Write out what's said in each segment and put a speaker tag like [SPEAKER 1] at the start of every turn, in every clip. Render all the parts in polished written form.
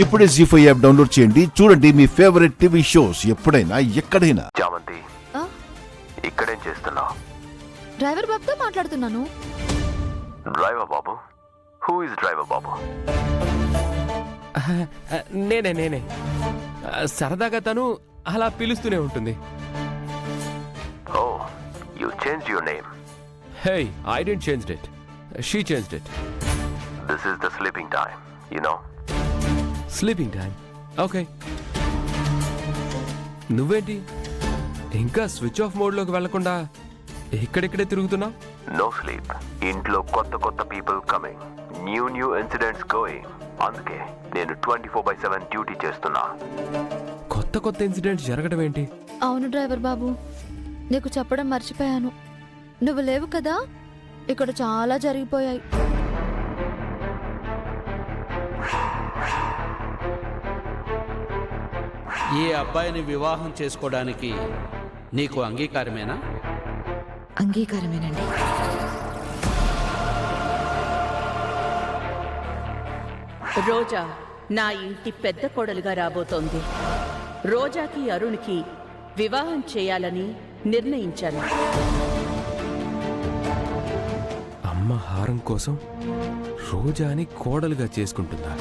[SPEAKER 1] ఇప్పుడే జీ5 app download చేయండి. చూడండి మీ ఫేవరెట్ టీవీ షోస్ ఎప్పుడైనా ఎక్కడైనా.
[SPEAKER 2] చామంతి, ఇక్కడేం చేస్తున్నావు?
[SPEAKER 3] డ్రైవర్ బాబుతో మాట్లాడుతున్నాను.
[SPEAKER 2] Driver Babu? Who is driver Babu?
[SPEAKER 4] నేనే సరదాగా తను అలా పిలుస్తూనే ఉంటుంది.
[SPEAKER 2] Oh, you changed your name.
[SPEAKER 4] Hey, I didn't changed it, she changed it.
[SPEAKER 2] This is the sleeping time, you know.
[SPEAKER 4] Sleeping time? Okay. నువ్వేంటి ఇంకా స్విచ్ ఆఫ్ మోడ్లోకి వెళ్లకుండా ఇక్కడిక్కడే తిరుగుతున్నావు?
[SPEAKER 2] No sleep. ఇంట్లో కొత్త కొత్త people coming, new incidents going. అందుకే నేను 24/7 డ్యూటీ చేస్తున్నా.
[SPEAKER 4] కొత్త ఇన్సిడెంట్స్ జరగడం ఏంటి?
[SPEAKER 3] అవును డ్రైవర్ బాబు, నీకు చెప్పడం మర్చిపోయాను. నువ్వు లేవు కదా, ఇక్కడ చాలా జరిగిపోయాయి.
[SPEAKER 5] ఈ అబ్బాయిని వివాహం చేసుకోవడానికి నీకు అంగీకారమేనా?
[SPEAKER 3] అంగీకారమేనండి.
[SPEAKER 6] రోజా నా ఇంటి పెద్ద కోడలుగా రాబోతోంది. రోజాకి అరుణ్కి వివాహం చేయాలని నిర్ణయించాను.
[SPEAKER 4] అమ్మ హారం కోసం రోజాని కోడలుగా చేసుకుంటుందా?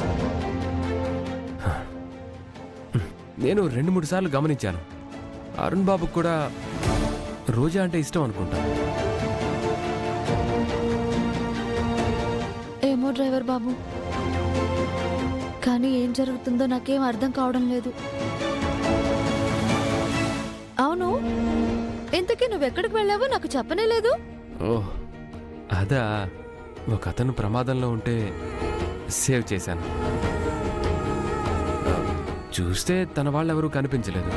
[SPEAKER 4] నేను 2-3 సార్లు గమనించాను. అరుణ్ బాబుకు కూడా రోజా అంటే ఇష్టం అనుకుంటా.
[SPEAKER 3] ఏమో డ్రైవర్ బాబు, కానీ ఏం జరుగుతుందో నాకేం అర్థం కావడం లేదు. అవును, ఇంతకీ నువ్వెక్కడికి వెళ్ళావో నాకు చెప్పనే లేదు.
[SPEAKER 4] ఓహ్, అదా, ఒక అతను ప్రమాదంలో ఉంటే సేవ్ చేశాను. చూస్తే తన వాళ్ళెవరూ కనిపించలేదు.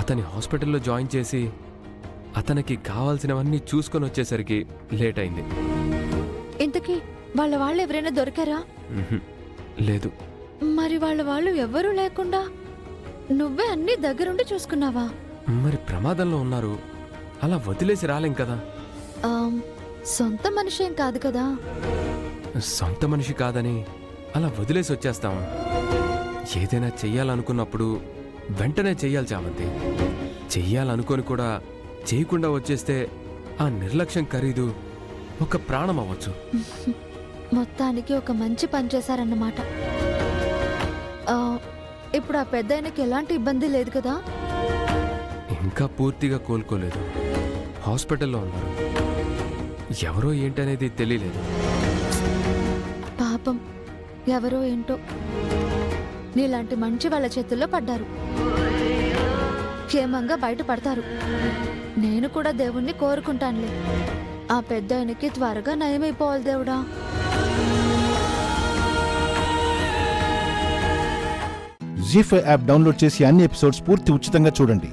[SPEAKER 4] అతని హాస్పిటల్లో జాయిన్ చేసి అతనికి కావాల్సినవన్నీ చూసుకొని వచ్చేసరికి లేట్ అయింది.
[SPEAKER 3] ఇంతకీ వాళ్ళు ఎవరైనా దొరికారా?
[SPEAKER 4] లేదు.
[SPEAKER 3] మరి వాళ్ళు ఎవ్వరూ లేకుండా నువ్వే అన్ని దగ్గరుండి చూసుకున్నావా?
[SPEAKER 4] మరి ప్రమాదంలో ఉన్నారు, అలా వదిలేసి రాలేం కదా.
[SPEAKER 3] సొంత మనిషి ఏం కాదు కదా.
[SPEAKER 4] సొంత మనిషి కాదని అలా వదిలేసి వచ్చేస్తాం. ఏదైనా చెయ్యాలనుకున్నప్పుడు వెంటనే చెయ్యాలి చామంతి. చెయ్యాలనుకొని కూడా చేయకుండా వచ్చేస్తే ఆ నిర్లక్ష్యం ఖరీదు ఒక ప్రాణం అవ్వచ్చు.
[SPEAKER 3] మొత్తానికి ఒక మంచి పని చేశారన్నమాట. ఇప్పుడు ఆ పెద్దాయనకి ఎలాంటి ఇబ్బంది లేదు కదా?
[SPEAKER 4] ఇంకా పూర్తిగా కోలుకోలేదు, హాస్పిటల్లో ఉన్నారు. ఎవరో ఏంటనేది తెలియలేదు.
[SPEAKER 3] పాపం, ఎవరో ఏంటో నీలాంటి మంచి వాళ్ళ చేతుల్లో పడ్డారు. క్షేమంగా బయటపడతారు. నేను కూడా దేవుణ్ణి కోరుకుంటానులే, ఆ పెద్దాయనకి త్వరగా నయమైపోవాలి దేవుడా.
[SPEAKER 1] జీ5 యాప్ డౌన్లోడ్ చేసి అన్ని ఎపిసోడ్స్ పూర్తి ఉచితంగా చూడండి.